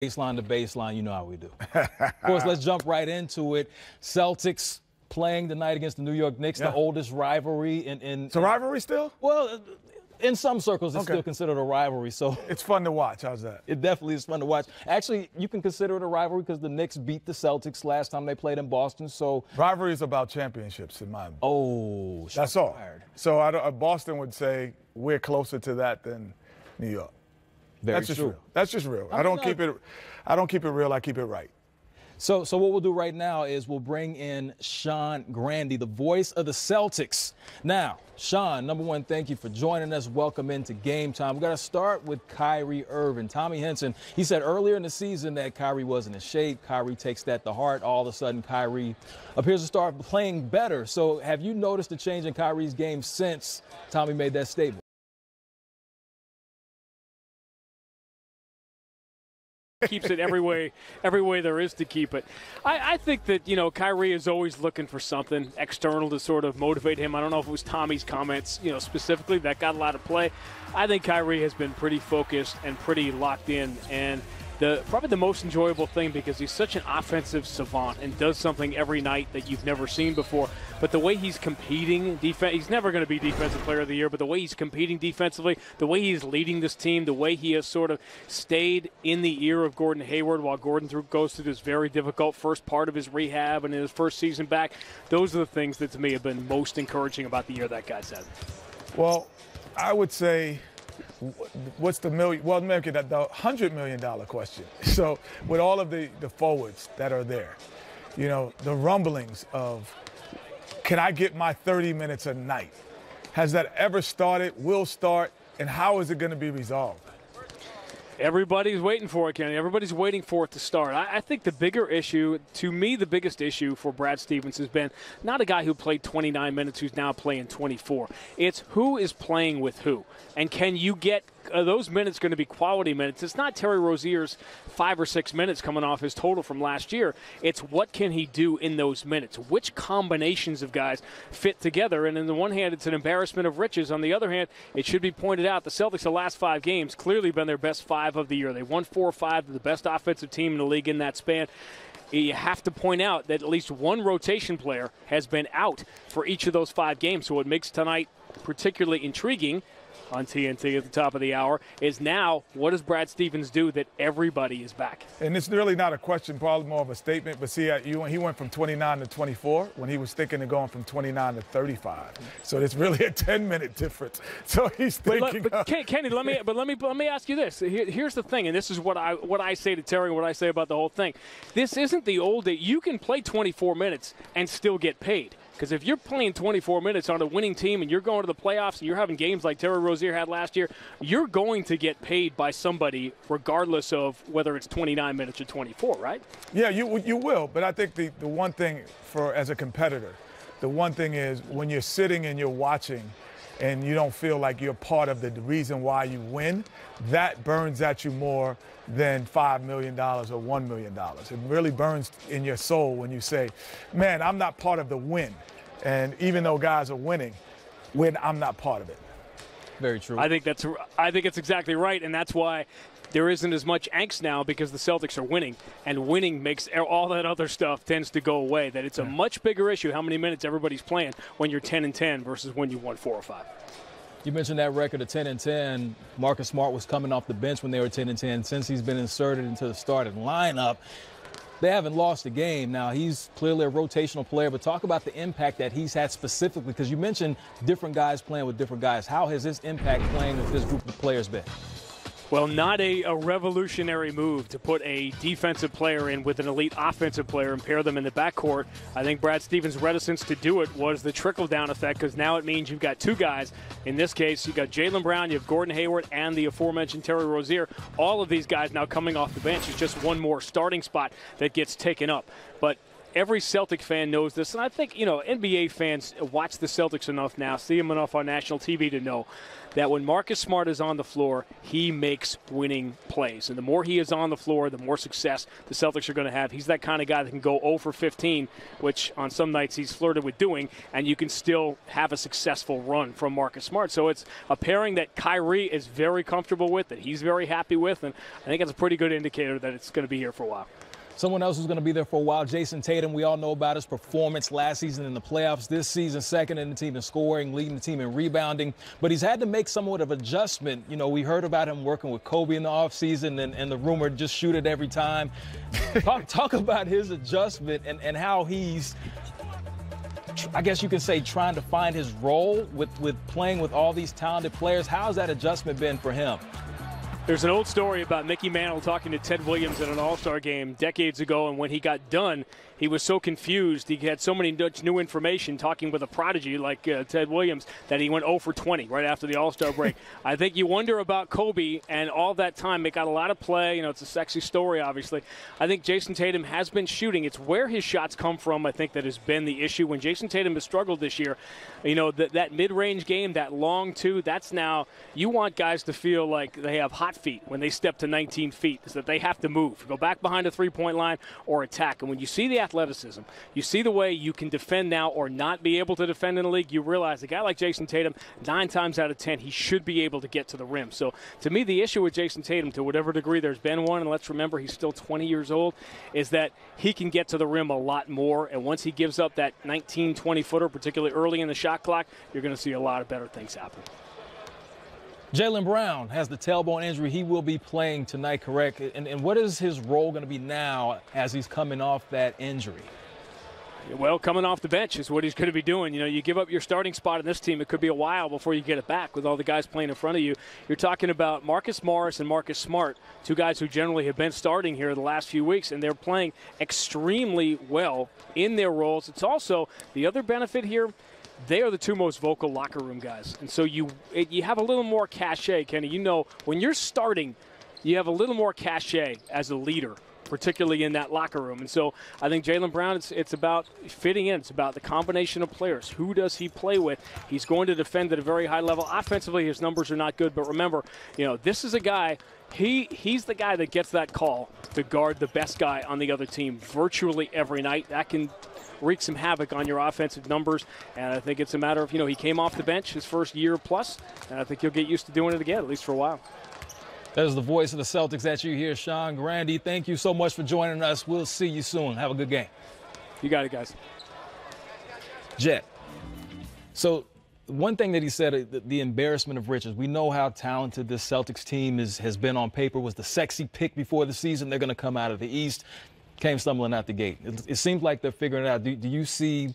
Baseline to baseline, you know how we do. Of course, let's jump right into it. Celtics playing tonight against the New York Knicks, the oldest rivalry in It's a rivalry still? Well, in some circles, it's still considered a rivalry. So it's fun to watch. How's that? It definitely is fun to watch. Actually, you can consider it a rivalry because the Knicks beat the Celtics last time they played in Boston. So rivalry is about championships in my mind. Oh, that's all. So Boston would say we're closer to that than New York. That's just real. That's just real. I don't keep it real. I keep it right. So what we'll do right now is we'll bring in Sean Grandy, the voice of the Celtics. Now, Sean, number one, thank you for joining us. Welcome into Game Time. We've got to start with Kyrie Irving. Tommy Henson, he said earlier in the season that Kyrie wasn't in shape. Kyrie takes that to heart. All of a sudden, Kyrie appears to start playing better. So have you noticed a change in Kyrie's game since Tommy made that statement? Keeps it every way there is to keep it. I think that, Kyrie is always looking for something external to sort of motivate him. I don't know if it was Tommy's comments, specifically that got a lot of play. I think Kyrie has been pretty focused and pretty locked in, and probably the most enjoyable thing, because he's such an offensive savant and does something every night that you've never seen before. But the way he's competing, he's never going to be Defensive Player of the Year, but the way he's competing defensively, the way he's leading this team, the way he has sort of stayed in the ear of Gordon Hayward while Gordon goes through this very difficult first part of his rehab and in his first season back, those are the things that to me have been most encouraging about the year that guy's had. Well, I would say, what's the million? Well, make it the $100 million question. So with all of the forwards that are there, the rumblings of, can I get my 30 minutes a night? Has that ever started, will start, and how is it going to be resolved? Everybody's waiting for it, Kenny. Everybody's waiting for it to start. I think the bigger issue, to me, the biggest issue for Brad Stevens has been not a guy who played 29 minutes who's now playing 24. It's who is playing with who. And can you get those minutes going to be quality minutes? It's not Terry Rozier's 5 or 6 minutes coming off his total from last year. It's what can he do in those minutes? Which combinations of guys fit together? And on the one hand, it's an embarrassment of riches. On the other hand, it should be pointed out the Celtics, the last 5 games, clearly been their best 5 of the year. They won 4 or 5, the best offensive team in the league in that span. You have to point out that at least one rotation player has been out for each of those 5 games. So what makes tonight particularly intriguing on TNT at the top of the hour is now, what does Brad Stevens do that everybody is back? And it's really not a question, probably more of a statement. But see, he went from 29 to 24 when he was thinking of going from 29 to 35. So it's really a 10-minute difference. So he's thinking. But Kenny, let me ask you this. Here's the thing, and this is what I say to Terry and what I say about the whole thing. This isn't the old day. You can play 24 minutes and still get paid. Because if you're playing 24 minutes on a winning team and you're going to the playoffs and you're having games like Terry Rozier had last year, you're going to get paid by somebody regardless of whether it's 29 minutes or 24, right? Yeah, you will. But I think the one thing as a competitor, the one thing is when you're sitting and you're watching and you don't feel like you're part of the reason why you win, that burns at you more than $5 million or $1 million. It really burns in your soul when you say, man, I'm not part of the win. And even though guys are winning, I'm not part of it. Very true. I think it's exactly right, and that's why there isn't as much angst now, because the Celtics are winning, and winning makes all that other stuff tends to go away. That it's a much bigger issue how many minutes everybody's playing when you're 10-10 versus when you won 4 or 5. You mentioned that record of 10-10. Marcus Smart was coming off the bench when they were 10-10. Since he's been inserted into the starting lineup, they haven't lost a game. Now, he's clearly a rotational player, but talk about the impact that he's had specifically, because you mentioned different guys playing with different guys. How has this impact playing with this group of players been? Well, not a revolutionary move to put a defensive player in with an elite offensive player and pair them in the backcourt. I think Brad Stevens' reticence to do it was the trickle-down effect, because now it means you've got 2 guys. In this case, you've got Jaylen Brown, you have Gordon Hayward, and the aforementioned Terry Rozier. All of these guys now coming off the bench. It's just one more starting spot that gets taken up. But every Celtic fan knows this, and I think, NBA fans watch the Celtics enough now, see them enough on national TV to know that when Marcus Smart is on the floor, he makes winning plays. And the more he is on the floor, the more success the Celtics are going to have. He's that kind of guy that can go 0 for 15, which on some nights he's flirted with doing, and you can still have a successful run from Marcus Smart. So it's a pairing that Kyrie is very comfortable with, that he's very happy with, and I think it's a pretty good indicator that it's going to be here for a while. Someone else who's going to be there for a while, Jason Tatum. We all know about his performance last season in the playoffs. This season, second in the team in scoring, leading the team in rebounding. But he's had to make somewhat of adjustment. We heard about him working with Kobe in the offseason and the rumor just shoot it every time. Talk about his adjustment and how he's, I guess you can say, trying to find his role with playing with all these talented players. How's that adjustment been for him? There's an old story about Mickey Mantle talking to Ted Williams at an All-Star game decades ago, and when he got done, he was so confused. He had so many new information talking with a prodigy like Ted Williams that he went 0 for 20 right after the All-Star break. I think you wonder about Kobe and all that time. It got a lot of play. It's a sexy story, obviously. I think Jason Tatum has been shooting. It's where his shots come from, I think, that has been the issue. When Jason Tatum has struggled this year, that mid-range game, that long two, that's now, you want guys to feel like they have hot feet when they step to 19 feet, is that they have to move, go back behind the three-point line or attack. And when you see the athleticism, you see the way you can defend now or not be able to defend in the league, you realize a guy like Jason Tatum, 9 times out of 10, he should be able to get to the rim. So to me, the issue with Jason Tatum, to whatever degree there's been one, and let's remember he's still 20 years old, is that he can get to the rim a lot more. And once he gives up that 19, 20-footer, particularly early in the shot clock, you're going to see a lot of better things happen. Jaylen Brown has the tailbone injury. He will be playing tonight, correct? And what is his role going to be now as he's coming off that injury? Well, coming off the bench is what he's going to be doing. You give up your starting spot in this team, it could be a while before you get it back with all the guys playing in front of you. You're talking about Marcus Morris and Marcus Smart, two guys who generally have been starting here the last few weeks, and they're playing extremely well in their roles. It's also the other benefit here. They are the two most vocal locker room guys. And so you have a little more cachet, Kenny. When you're starting, you have a little more cachet as a leader, particularly in that locker room. And so I think Jaylen Brown, it's about fitting in. It's about the combination of players. Who does he play with? He's going to defend at a very high level. Offensively, his numbers are not good. But remember, this is a guy, he's the guy that gets that call to guard the best guy on the other team virtually every night. That can wreak some havoc on your offensive numbers, and I think it's a matter of, he came off the bench his first year plus, and I think he'll get used to doing it again, at least for a while. That is the voice of the Celtics that you hear, Sean Grandy. Thank you so much for joining us. We'll see you soon. Have a good game. You got it, guys. Jet. So one thing that he said, the embarrassment of riches. We know how talented this Celtics team has been on paper, was the sexy pick before the season. They're going to come out of the East. Came stumbling out the gate. It seems like they're figuring it out. Do you see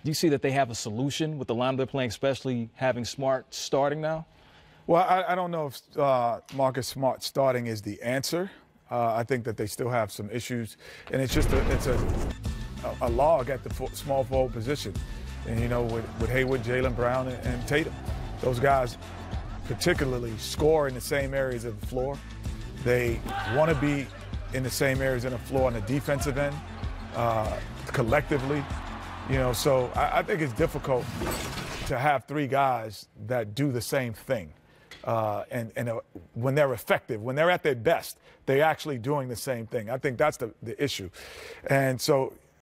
that they have a solution with the lineup they're playing, especially having Smart starting now? Well, I don't know if Marcus Smart starting is the answer. I think that they still have some issues, and it's just a log at the small forward position. And with Hayward, Jaylen Brown, and Tatum, those guys particularly score in the same areas of the floor. They want to be in the same areas on the floor on the defensive end, collectively. So I think it's difficult to have 3 guys that do the same thing. And when they're effective, when they're at their best, they're actually doing the same thing. I think that's the issue. And so